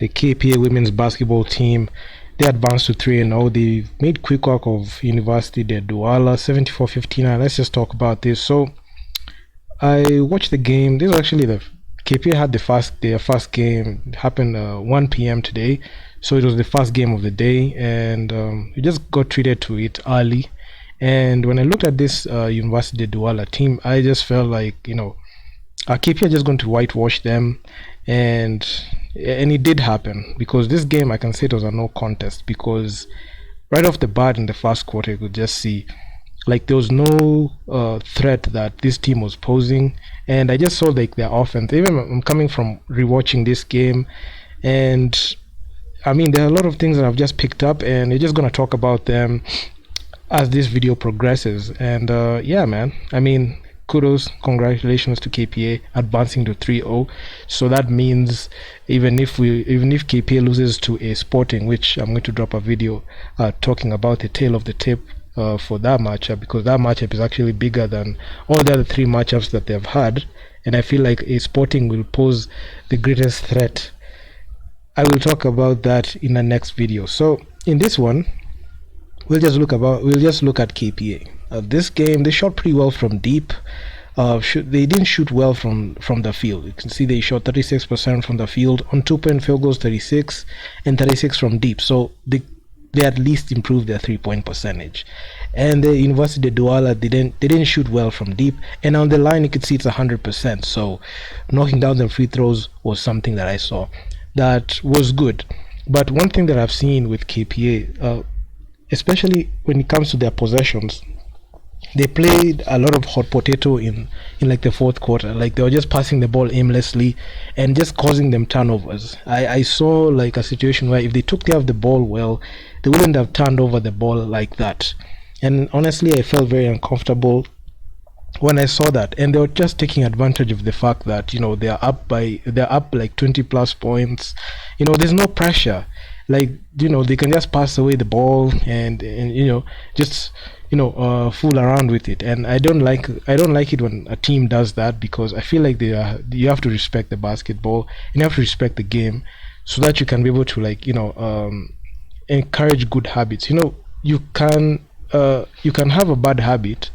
the KPA women's basketball team, they advanced to 3-0. They made quick work of Université de Douala, 74-59. Let's just talk about this. So I watched the game. This was actually the KPA had their first game. It happened 1 p.m. today, so it was the first game of the day, and we just got treated to it early. And when I looked at this Université de Douala team, I just felt like, KPA just going to whitewash them, and it did happen, because this game, I can say it was a no contest, because right off the bat in the first quarter, you could just see like there was no threat that this team was posing. And I just saw like their offense. Even I'm coming from rewatching this game, and I mean there are a lot of things that I've just picked up, and we're just gonna talk about them as this video progresses. And yeah, man, I mean, kudos, congratulations to KPA advancing to 3-0. So that means even if KPA loses to a Sporting, which I'm going to drop a video talking about the tail of the tape for that matchup, because that matchup is actually bigger than all the other three matchups that they've had, and I feel like a Sporting will pose the greatest threat. I will talk about that in the next video. So in this one, we'll just look at KPA. This game, they shot pretty well from deep. They didn't shoot well from the field. You can see they shot 36% from the field on 2-point field goals, 36, and 36 from deep. So they at least improved their 3-point percentage. And the Université de Douala, they didn't shoot well from deep, and on the line you could see it's 100%. So knocking down the free throws was something that I saw that was good. But one thing that I've seen with KPA, especially when it comes to their possessions, they played a lot of hot potato in like the fourth quarter. Like they were just passing the ball aimlessly and just causing them turnovers. I saw like a situation where if they took care of the ball well, they wouldn't have turned over the ball like that. And honestly, I felt very uncomfortable when I saw that. And they were just taking advantage of the fact that they're up like 20 plus points. There's no pressure. Like they can just pass away the ball and just fool around with it. And I don't like it when a team does that, because I feel like you have to respect the basketball and you have to respect the game, so that you can be able to encourage good habits. You can have a bad habit,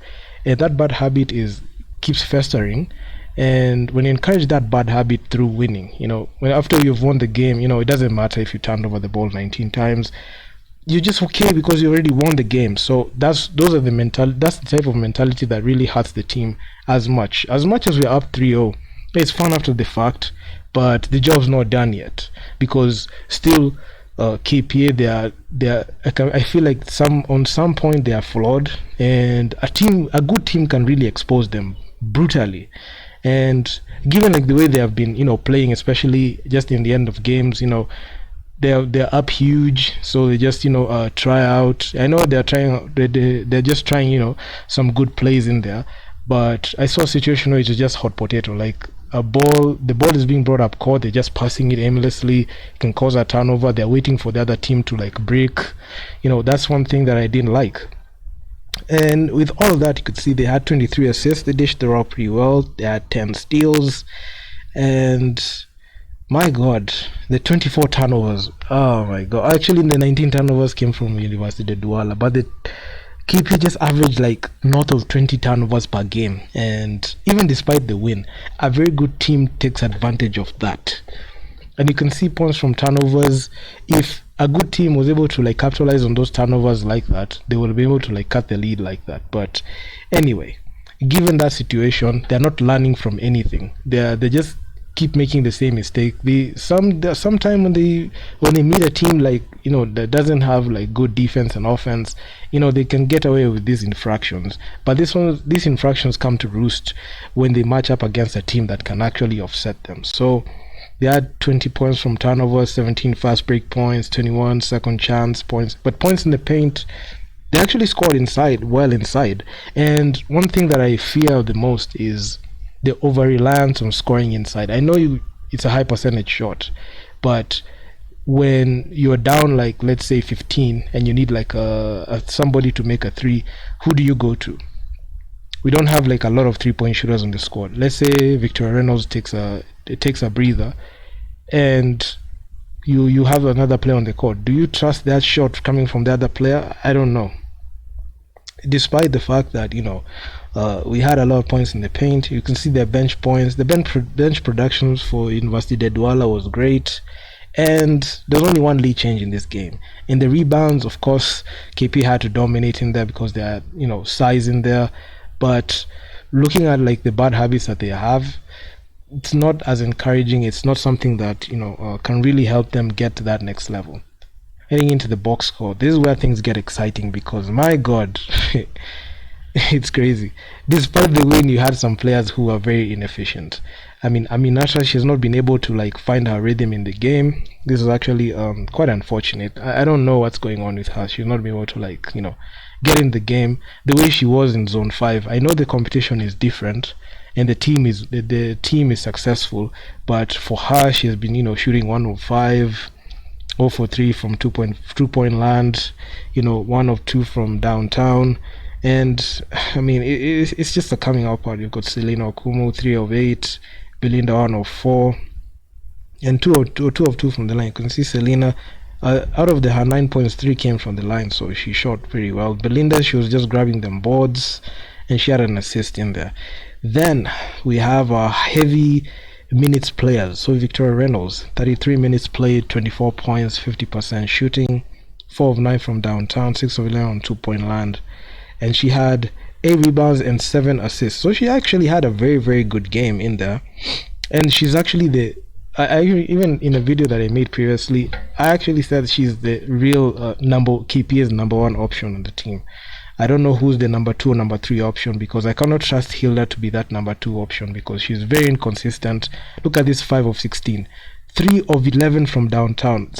and that bad habit keeps festering. And when you encourage that bad habit through winning, when after you've won the game, it doesn't matter if you turned over the ball 19 times. You're just okay because you already won the game. So that's the type of mentality that really hurts the team as much as we're up 3-0. It's fun after the fact, but the job's not done yet, because still KPA, I feel like on some point they are flawed, and a good team can really expose them brutally. And given like the way they have been playing, especially just in the end of games, they're up huge, so they just try out. I know they're just trying some good plays in there, but I saw a situation where it's just hot potato. Like the ball is being brought up court, they're just passing it aimlessly. It can cause a turnover. They're waiting for the other team to like break. That's one thing that I didn't like. And with all of that, you could see they had 23 assists. They dished the rock pretty well. They had 10 steals, and my god, the 24 turnovers. Oh my god. Actually, the 19 turnovers came from Université de Douala, but the KP just averaged like north of 20 turnovers per game. And even despite the win, a very good team takes advantage of that. And you can see points from turnovers. If a good team was able to like capitalize on those turnovers like that, they will be able to like cut the lead like that. But anyway, given that situation, they're not learning from anything. They just keep making the same mistake. Sometime when they meet a team like that doesn't have like good defense and offense, they can get away with these infractions. But these infractions come to roost when they match up against a team that can actually offset them. So they had 20 points from turnovers, 17 fast break points, 21 second chance points. But points in the paint, they actually scored inside. And one thing that I fear the most is the over-reliance on scoring inside. I know it's a high percentage shot, but when you're down like let's say 15 and you need like somebody to make a three, who do you go to? We don't have like a lot of 3-point shooters on the squad. Let's say Victor Reynolds takes a breather, and you have another player on the court. Do you trust that shot coming from the other player? I don't know. Despite the fact that we had a lot of points in the paint, you can see their bench points. The bench productions for Université de Douala was great, and there's only one lead change in this game. In the rebounds, of course, KP had to dominate in there because they had size in there, but looking at like the bad habits that they have, it's not as encouraging. It's not something that can really help them get to that next level. Heading into the box score, this is where things get exciting because my god, it's crazy. Despite the win, you had some players who are very inefficient. I mean, Nasha, she has not been able to like find her rhythm in the game. This is actually quite unfortunate. I don't know what's going on with her. She's not been able to get in the game the way she was in Zone 5. I know the competition is different and the team is successful, but for her, she has been shooting 105. 0 for 3 from 2-point land, 1 of 2 from downtown, and I mean it's just a coming out party. You've got Selena Okumu 3 of 8, Belinda 1 of 4, and 2 of 2 from the line. You can see Selena out of her 9 points, 3 came from the line, so she shot pretty well. Belinda, she was just grabbing them boards, and she had an assist in there. Then we have a heavy minutes players. So Victoria Reynolds, 33 minutes played, 24 points, 50% shooting, 4 of 9 from downtown, 6 of 11 on 2-point land, and she had 8 rebounds and 7 assists. So she actually had a very, very good game in there, and she's actually I even in a video that I made previously, I actually said she's the real KPA's number 1 option on the team. I don't know who's the number 2 or number 3 option because I cannot trust Hilda to be that number 2 option because she's very inconsistent. Look at this 5 of 16, 3 of 11 from downtown.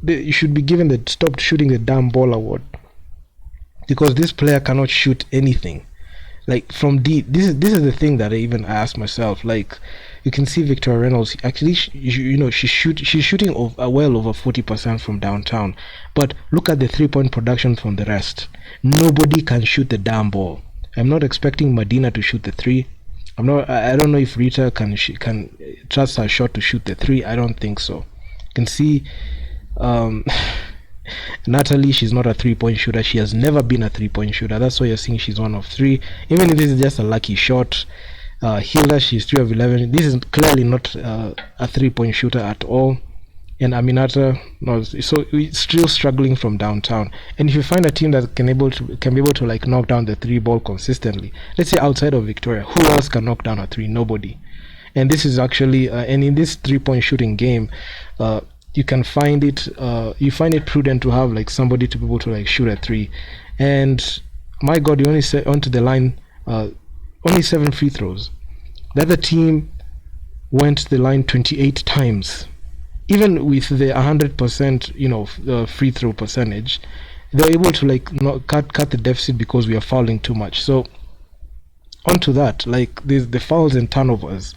You should be given the stop shooting the damn ball award because this player cannot shoot anything. Like from deep, this is the thing that I asked myself. Like you can see Victoria Reynolds actually, she's shooting well over 40% from downtown. But look at the 3-point production from the rest. Nobody can shoot the damn ball. I'm not expecting Medina to shoot the 3. I don't know if Rita can trust her shot to shoot the 3. I don't think so. You can see Natalie, she's not a 3-point shooter. She has never been a 3-point shooter. That's why you're seeing she's 1 of 3. Even if this is just a lucky shot. Hilda, she's 3 of 11. This is clearly not a 3-point shooter at all. And Aminata, no, so it's still struggling from downtown. And if you find a team that can be able to like knock down the 3 ball consistently, let's say outside of Victoria, who else can knock down a 3? Nobody. And this is actually and in this 3-point shooting game, you can find it prudent to have like somebody to be able to like shoot a 3. And my god, you only set onto the line only 7 free throws. The other team went to the line 28 times. Even with the 100% free throw percentage, they're able to like cut the deficit because we are fouling too much. So onto that, like the fouls and turnovers,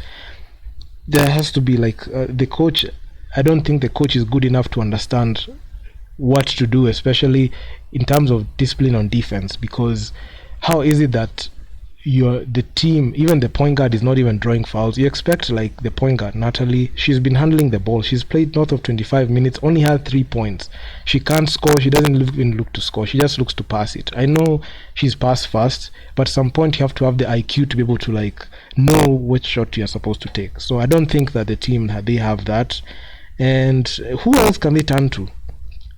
there has to be like the coach. I don't think the coach is good enough to understand what to do, especially in terms of discipline on defense, because how is it that the team, even the point guard, is not even drawing fouls? You expect like the point guard, Natalie, she's been handling the ball, she's played north of 25 minutes, only had 3 points. She can't score, she doesn't even look to score, she just looks to pass it. I know she's pass fast, but at some point you have to have the IQ to be able to like know which shot you're supposed to take. So I don't think that the team they have that. And who else can they turn to?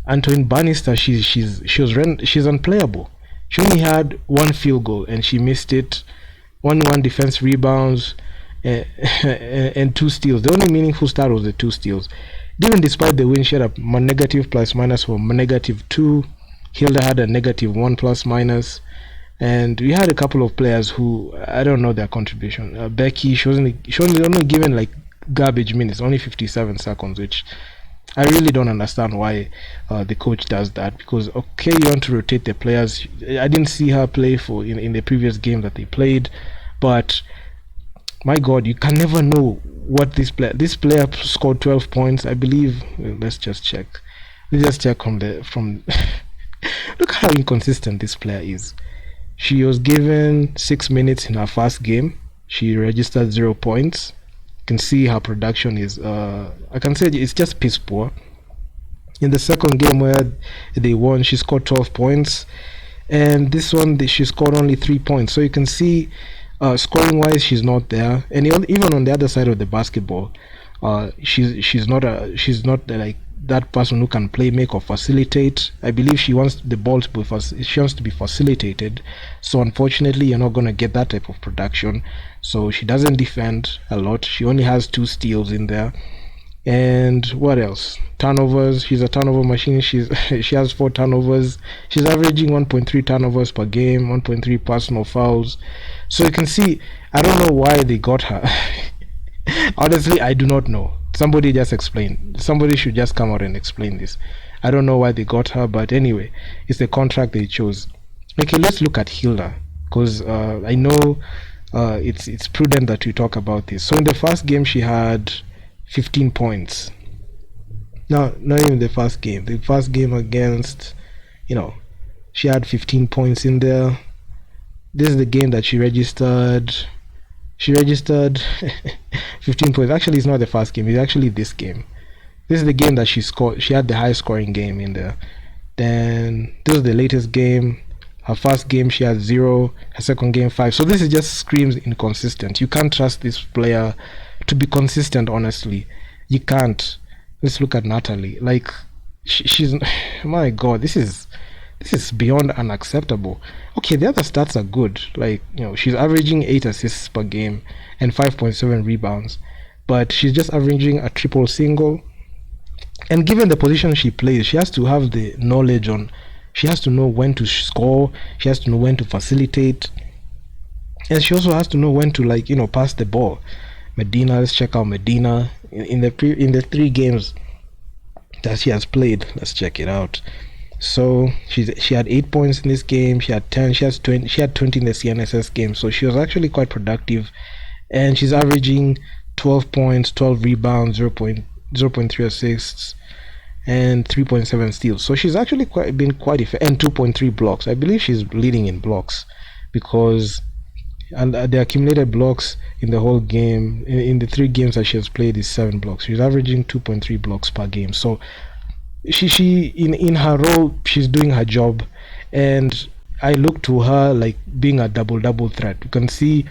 Antoine Bannister, she's unplayable. She only had 1 field goal and she missed it. 1 defense rebounds and 2 steals. The only meaningful start was the 2 steals. Even despite the win, she had a negative plus minus for -2. Hilda had a -1 plus minus. And we had a couple of players who I don't know their contribution. Becky, she was only given like garbage minutes, only 57 seconds, which I really don't understand why the coach does that. Because okay, you want to rotate the players. I didn't see her play in the previous game that they played, but my god, you can never know what this player scored 12 points, I believe. Let's just check from look how inconsistent this player is. She was given 6 minutes in her first game. She registered 0 points. You can see her production is I can say it's just piss poor. In the second game where they won, she scored 12 points, and this one she scored only 3 points. So you can see, scoring wise, she's not there. And even on the other side of the basketball, she's not like that person who can play, make, or facilitate. I believe she wants the ball to be she wants to be facilitated. So unfortunately, you're not gonna get that type of production. So she doesn't defend a lot. She only has 2 steals in there. And what else? Turnovers. She's a turnover machine. She has 4 turnovers. She's averaging 1.3 turnovers per game, 1.3 personal fouls. So you can see, I don't know why they got her. Honestly, I do not know. Somebody just explain. Somebody should just come out and explain this. I don't know why they got her, but anyway, it's the contract they chose. Okay, let's look at Hilda, because I know it's prudent that we talk about this. So in the first game, she had 15 points. No, not even the first game. The first game against, she had 15 points in there. This is the game that she registered. She registered 15 points. Actually, it's not the first game. It's actually this game. This is the game that she scored. She had the high scoring game in there. Then this is the latest game. Her first game she had 0. Her second game 5. So this is just screams inconsistent. You can't trust this player to be consistent. Honestly, you can't. Let's look at Natalie. Like she's my God. This is beyond unacceptable. Okay, the other stats are good. Like, she's averaging 8 assists per game and 5.7 rebounds, but she's just averaging a triple single. And given the position she plays, she has to have the knowledge on. She has to know when to score. She has to know when to facilitate, and she also has to know when to pass the ball. Medina, let's check out Medina in the 3 games that she has played. Let's check it out. So she had 8 points in this game. She had 10. She had 20 in the CNSS game. So she was actually quite productive, and she's averaging 12 points, 12 rebounds, 0.3 assists, and 3.7 steals. So she's actually been quite effective, and 2.3 blocks. I believe she's leading in blocks, because the accumulated blocks in the whole game, in the 3 games that she has played, is 7 blocks. She's averaging 2.3 blocks per game. So she in her role, she's doing her job, and I look to her like being a double threat. You can see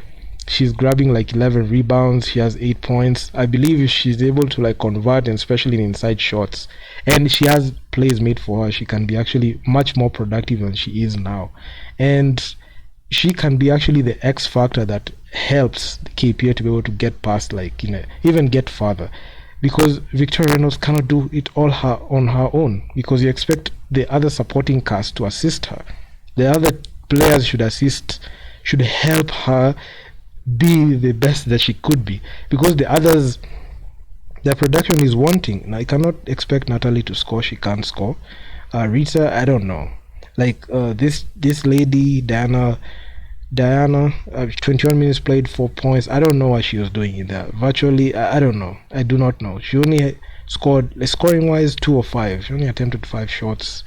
she's grabbing like 11 rebounds. She has 8 points. I believe if she's able to convert, and especially in inside shots, and she has plays made for her, she can be actually much more productive than she is now. And she can be actually the X factor that helps the KPA to be able to get past, even get further, because Victoria Reynolds cannot do it all on her own, because you expect the other supporting cast to assist her. The other players should help her be the best that she could be, because the others, their production is wanting. Now, I cannot expect Natalie to score. She can't score. Rita, I don't know. This lady, Diana, 21 minutes played, 4 points. I don't know what she was doing in there. Virtually, I don't know. I do not know. She only scored, scoring wise, 2 of 5. She only attempted 5 shots,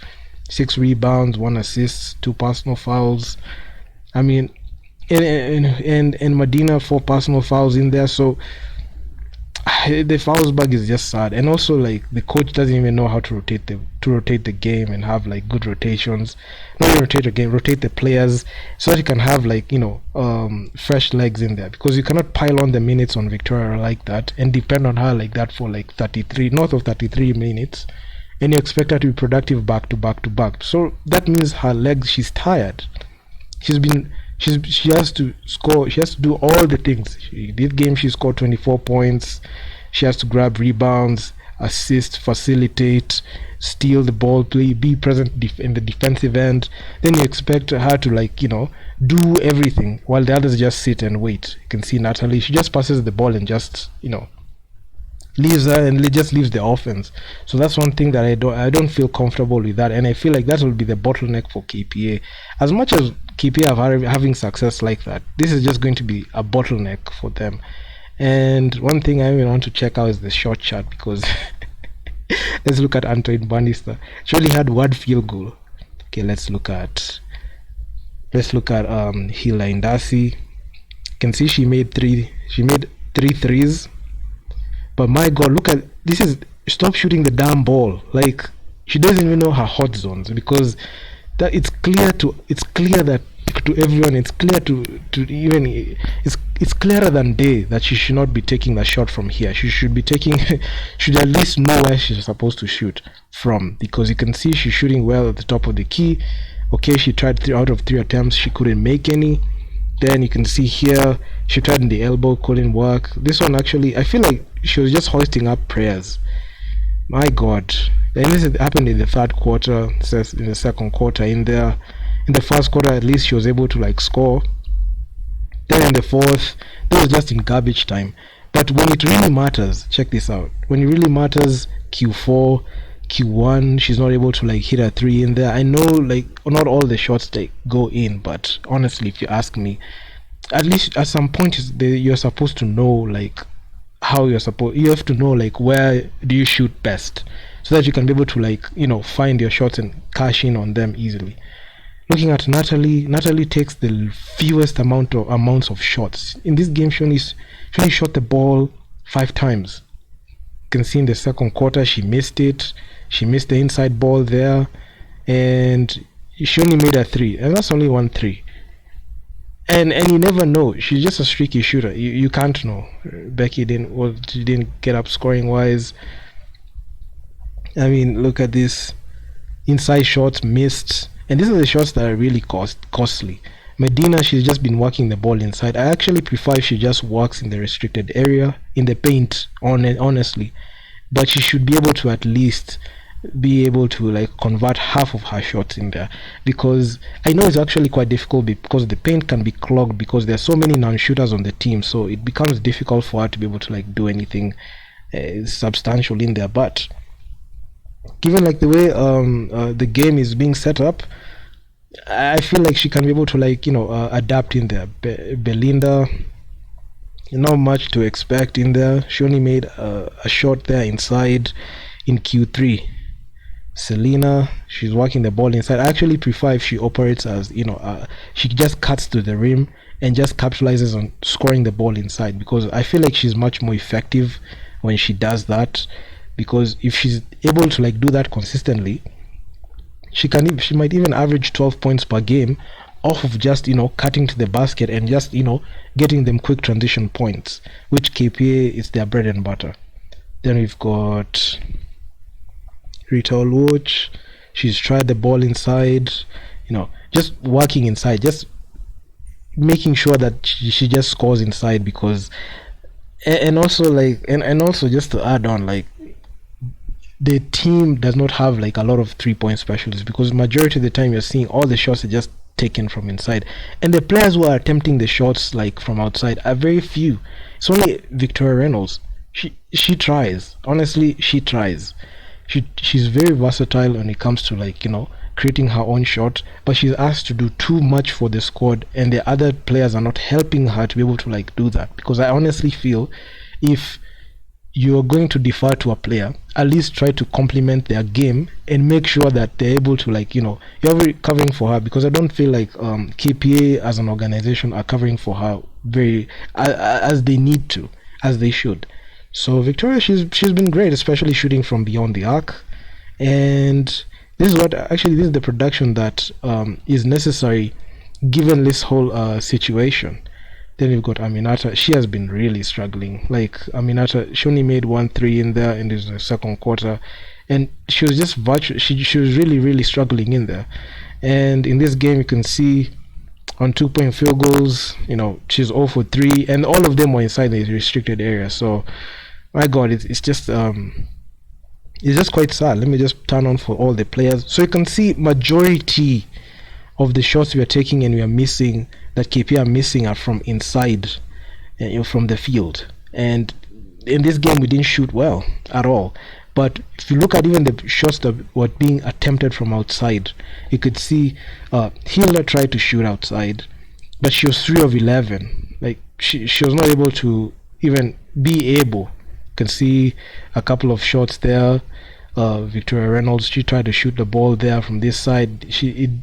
6 rebounds, 1 assist, 2 personal fouls. I mean, and Medina, 4 personal fouls in there. So the fouls bug is just sad. And also, the coach doesn't even know how to rotate the game and have good rotations. Not even rotate the game, rotate the players, so that you can have fresh legs in there, because you cannot pile on the minutes on Victoria like that and depend on her like that for 33 north of 33 minutes, and you expect her to be productive back to back. So that means her legs, she's tired. She has to score. She has to do all the things. This game she scored 24 points. She has to grab rebounds, assist, facilitate, steal the ball, be present in the defensive end. Then you expect her to do everything while the others just sit and wait. You can see Natalie. She just passes the ball and just leaves her and just leaves the offense. So that's one thing that I don't feel comfortable with that, and I feel like that will be the bottleneck for KPA. As much as KPA are having success like that, this is just going to be a bottleneck for them. And one thing I even want to check out is the shot chart, because let's look at Antoine Bannister. She only had 1 field goal. Okay, let's look at Hila Indasi. You can see she made 3 threes. But my God, look at this. Stop shooting the damn ball. She doesn't even know her hot zones, because that it's clear that to everyone, it's clear to even it's clearer than day that she should not be taking the shot from here. She should be taking should at least know where she's supposed to shoot from, because you can see she's shooting well at the top of the key. Okay, she tried 3 out of 3 attempts, she couldn't make any. Then you can see here she tried in the elbow, couldn't work. This one, actually, I feel like she was just hoisting up prayers. My God. And this happened in the third quarter, says in the second quarter. In the first quarter, at least she was able to like score. Then in the fourth, that was just in garbage time. But when it really matters, check this out. When it really matters, Q4, Q1, she's not able to like hit a 3 in there. I know like not all the shots they go in, but honestly, if you ask me, at least at some point you're supposed to know like how you have to know like where do you shoot best, so that you can be able to like find your shots and cash in on them easily. Looking at Natalie takes the fewest amounts of shots in this game. She only shot the ball 5 times. You can see in the second quarter she missed it. She missed the inside ball there, and she only made a 3, and that's only 1 3. And you never know. She's just a streaky shooter. You can't know. Becky didn't get up scoring wise. I mean, look at this. Inside shots missed, and these are the shots that are really costly. Medina, she's just been working the ball inside. I actually prefer if she just works in the restricted area, in the paint, honestly. But she should be able to at least be able to like convert half of her shots in there, because I know it's actually quite difficult, because the paint can be clogged because there's so many non-shooters on the team, so it becomes difficult for her to be able to like do anything substantial in there. But given like the way the game is being set up, I feel like she can be able to like adapt in there. Belinda, not much to expect in there. She only made a shot there inside in Q3. Selena, she's working the ball inside. I actually prefer if she operates as she just cuts to the rim and just capitalizes on scoring the ball inside, because I feel like she's much more effective when she does that. Because if she's able to like do that consistently, she might even average 12 points per game off of just cutting to the basket and just getting them quick transition points, which KPA is their bread and butter. Then we've got Rita Olwuch. She's tried the ball inside, just working inside, just making sure that she just scores inside. Because and also like and also just to add on, like, the team does not have like a lot of 3-point specialists, because majority of the time you're seeing all the shots are just taken from inside, and the players who are attempting the shots like from outside are very few. It's only Victoria Reynolds. She tries, honestly. She tries. She's very versatile when it comes to like creating her own shot, but she's asked to do too much for the squad, and the other players are not helping her to be able to like do that. Because I honestly feel if you're going to defer to a player, at least try to complement their game and make sure that they're able to like you're covering for her, because I don't feel like KPA as an organization are covering for her very as they need to, as they should. So Victoria, she's been great, especially shooting from beyond the arc. And this is the production that is necessary given this whole situation. Then we've got Aminata. She has been really struggling. Like, Aminata, she only made 1 3 in there in the second quarter, and she was just she was really struggling in there. And in this game, you can see on 2-point field goals, she's 0 for 3, and all of them were inside the restricted area. So my God, it's just quite sad. Let me just turn on for all the players, so you can see majority of the shots we are taking and we are missing, that KP are missing, are from inside, from the field. And in this game we didn't shoot well at all. But if you look at even the shots that were being attempted from outside, you could see Hilda tried to shoot outside, but she was 3 of 11. Like, she was not able to even be able. You can see a couple of shots there. Victoria Reynolds, she tried to shoot the ball there from this side.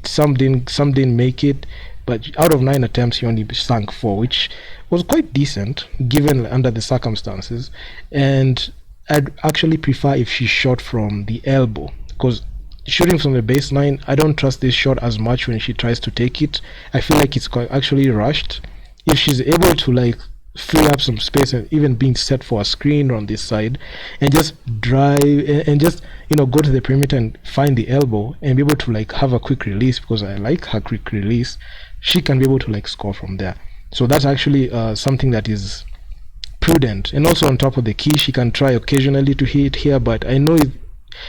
Some didn't make it, but out of 9 attempts she only sank 4, which was quite decent given under the circumstances. And I'd actually prefer if she shot from the elbow, because shooting from the baseline, I don't trust this shot as much when she tries to take it. I feel like it's actually rushed. If she's able to like free up some space and even being set for a screen on this side and just drive and just go to the perimeter and find the elbow and be able to like have a quick release, because I like her quick release, she can be able to like score from there. So that's actually something that is prudent. And also on top of the key, she can try occasionally to hit here, but I know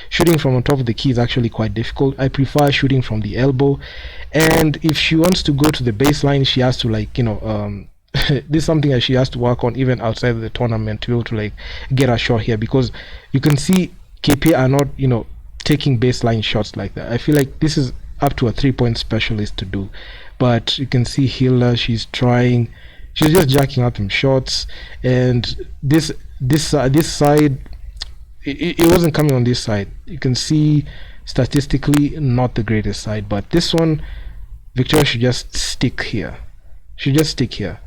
shooting from on top of the key is actually quite difficult. I prefer shooting from the elbow, and if she wants to go to the baseline, she has to like this is something that she has to work on even outside of the tournament to be able to like get a shot here, because you can see KPA are not taking baseline shots like that. I feel like this is up to a 3-point specialist to do, but you can see Hilda, she's trying, she's just jacking up them shots, and this side, it wasn't coming on this side. You can see statistically not the greatest side, but this one Victoria should just stick here.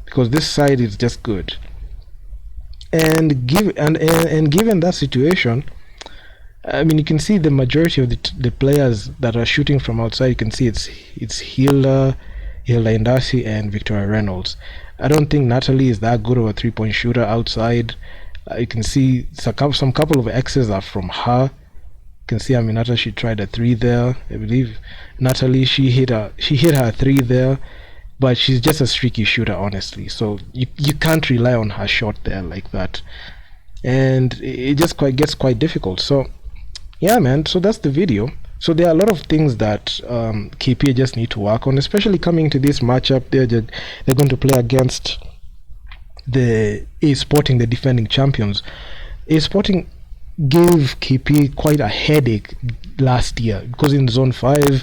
Because this side is just good. And given that situation, I mean, you can see the majority of the players that are shooting from outside. You can see it's Hilda Indasi, and Victoria Reynolds. I don't think Natalie is that good of a 3-point shooter outside. You can see some couple of X's are from her. You can see Aminata, she tried a 3 there. I believe Natalie, she hit her 3 there, but she's just a streaky shooter, honestly. So you can't rely on her shot there like that, and it just gets quite difficult. So yeah, man, so that's the video. So there are a lot of things that KPA just need to work on, especially coming to this matchup. They're going to play against the A Sporting, the defending champions. A Sporting gave KPA quite a headache last year, because in Zone 5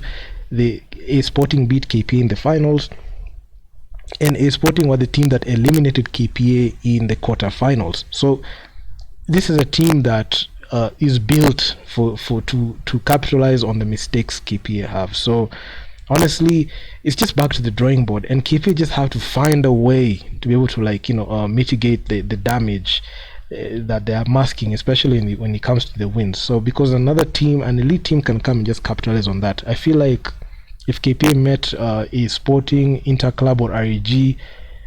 the A Sporting beat KPA in the finals, and A Sporting were the team that eliminated KPA in the quarterfinals. So this is a team that is built to capitalize on the mistakes KPA have. So honestly, it's just back to the drawing board, and KPA just have to find a way to be able to like mitigate the damage that they are masking, especially when it comes to the wins. So because an elite team can come and just capitalize on that. I feel like if KPA met A Sporting, Interclub, or REG,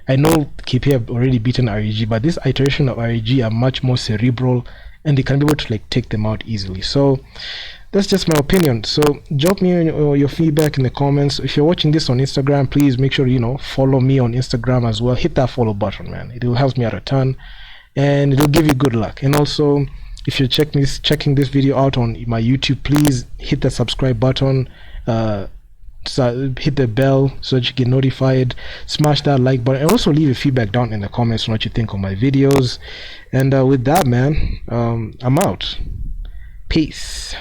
I know KPA have already beaten REG, but this iteration of REG are much more cerebral, and they can be able to like take them out easily. So that's just my opinion. So drop me your feedback in the comments. If you're watching this on Instagram, please make sure follow me on Instagram as well. Hit that follow button, man. It will help me out a ton, and it'll give you good luck. And also, if you're checking this video out on my YouTube, please hit the subscribe button, so hit the bell so that you get notified, smash that like button, and also leave your feedback down in the comments on what you think of my videos. And with that, man, I'm out. Peace.